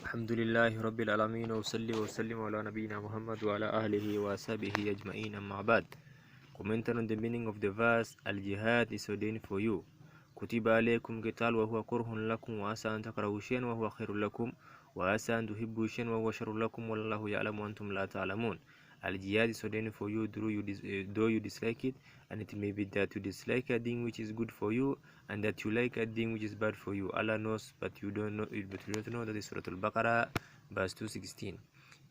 الحمد لله رب العالمين وصلي وسلم على نبينا محمد وعلى آله وصحبه أجمعين أما بعد. Commenting on the meaning of the verse, Al-Jihad is ordained for you. كتب عليكم قتال وهو كره لكم وعسى أن تكرهوا شيئا وهو خير لكم وعسى أن تحبوا شيئا وهو شر لكم والله يعلم وأنتم لا تعلمون. Al-Jihad is ordained for you though you dislike it, and it may be that you dislike a thing which is good for you and that you like a thing which is bad for you. Allah knows, but you don't know. That is Surah Al-Baqarah, verse 216.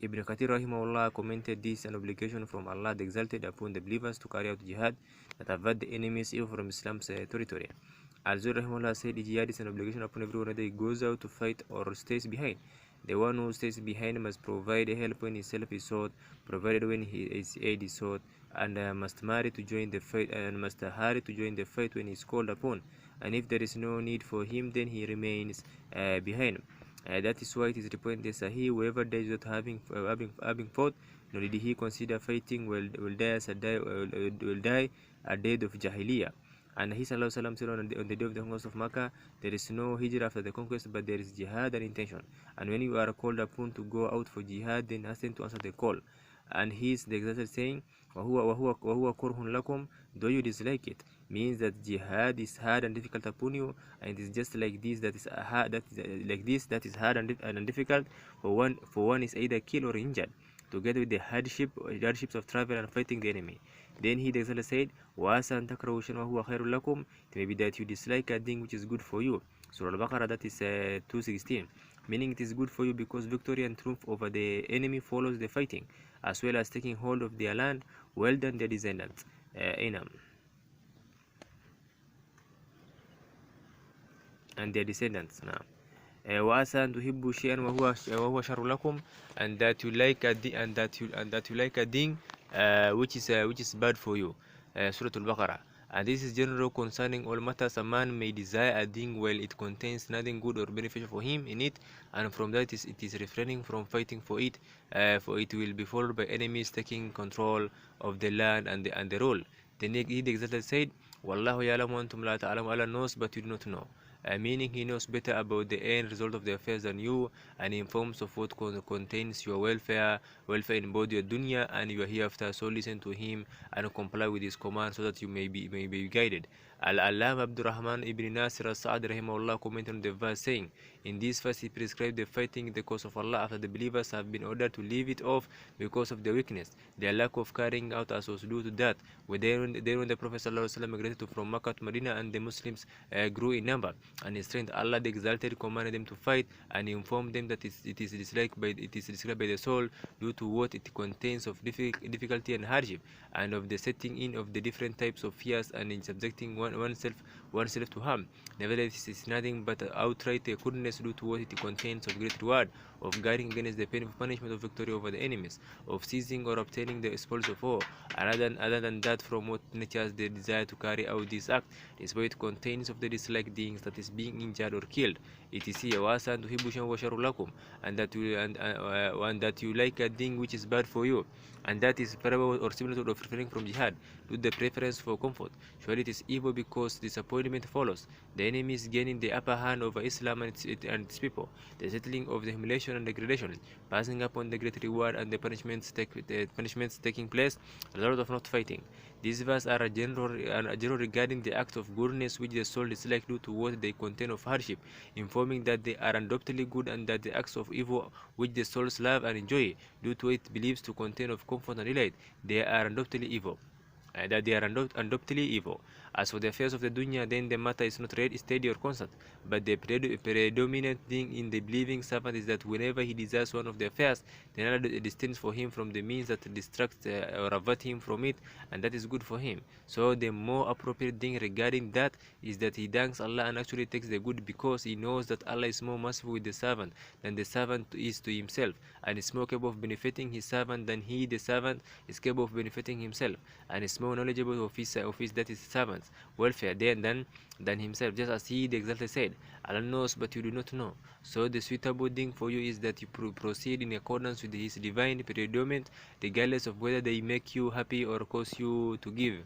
Ibn Kathir rahimahullah commented this an obligation from Allah the Exalted upon the believers to carry out jihad that avert the enemies evil from Islam's territory. Al-Zuhri rahimahullah said jihad is an obligation upon everyone whether he goes out to fight or stays behind. The one who stays behind must provide help when his help is sought, provided when his aid is sought, and must hurry to join the fight when he is called upon. And if there is no need for him, then he remains behind. That is why it is reported in Sahih, whoever dies without having fought, nor did he consider fighting, will die a death of Jahiliyyah. And he said on the day of the conquest of Makkah, there is no hijrah after the conquest, but there is jihad and intention. And when you are called upon to go out for jihad, then hasten to answer the call. And he is the exalted saying, وَهُوَ كُرْهٌ لَكُمْ, though you dislike it, means that jihad is hard and difficult upon you, and it is just like this that is hard, that is hard and difficult. For one is either killed or injured, together with the hardships of travel and fighting the enemy. Then he the exalted said, وَعَسَى أَن تَكْرَهُوا شَيْئًا وَهُوَ خَيْرٌ لَكُمْ, it may be that you dislike a thing which is good for you. Surah Al-Baqarah, that is 216, meaning it is good for you because victory and triumph over the enemy follows the fighting, as well as taking hold of their land. Well done, their descendants. And their descendants now. وَعَسَى أَن تُحِبُّوا شَيْئًا وَهُوَ شَرٌّ لَكُمْ, and that you like a thing which is bad for you. Surah Al-Baqarah. And this is general concerning all matters. A man may desire a thing while it contains nothing good or beneficial for him in it, and from that it is refraining from fighting for it, for it will be followed by enemies taking control of the land and the rule. Then he the exalted said, وَاللَّهُ يَعْلَمُ وَأَنْتُمْ لَا تَعْلَمُونَ, Allah knows but you do not know. Meaning he knows better about the end result of the affairs than you, and informs of what contains your welfare in both your dunya and your hereafter. So listen to him and comply with his command so that you may be guided. Al-Allama Abdurrahman ibn Nasir al-Sa'ad rahimahullah commented on the verse saying, in this verse he prescribed the fighting in the cause of Allah after the believers have been ordered to leave it off because of their weakness, their lack of carrying out as was due to that. When the Prophet ﷺ migrated from Makkah to Medina and the Muslims grew in number and in strength, Allah the Exalted commanded them to fight and informed them that it is disliked by the soul due to what it contains of difficulty and hardship, and of the setting in of the different types of fears, and in subjecting oneself to harm. Nevertheless, it is nothing but outright goodness due to what it contains of great reward, of guarding against the painful punishment of victory over the enemies, of seizing or obtaining the spoils of war, and other than that, from what nature has the desire to carry out this act, despite it contains of the disliked things, that is being injured or killed. It is here, وَعَسَى أَن تُحِبُّوا شَيْئًا وَهُوَ شَرٌّ لَكُمْ, and that you like a thing which is bad for you, and that is parallel or similar to the refraining from jihad, with the preference for comfort. Surely it is evil because disappointment follows, the enemies gaining the upper hand over Islam and its people, the settling of the humiliation and degradation, passing upon the great reward and the punishments taking place, the result of not fighting. These verses are a general regarding the acts of goodness which the soul dislikes due to what they contain of hardship, informing that they are undoubtedly good, and that the acts of evil which the souls love and enjoy due to it believes to contain of comfort and delight, they are undoubtedly evil. As for the affairs of the dunya, then the matter is not steady or constant, but the predominant thing in the believing servant is that whenever he desires one of the affairs, then Allah destines for him from the means that distract or avert him from it, and that is good for him. So the more appropriate thing regarding that is that he thanks Allah and actually takes the good, because he knows that Allah is more merciful with the servant than the servant is to himself, and is more capable of benefiting his servant than he, the servant, is capable of benefiting himself, and is more knowledgeable of his that is servant's welfare than himself, just as he the Exalted said, Allah knows but you do not know. So the suitable thing for you is that you proceed in accordance with his divine predominant, regardless of whether they make you happy or cause you to grieve.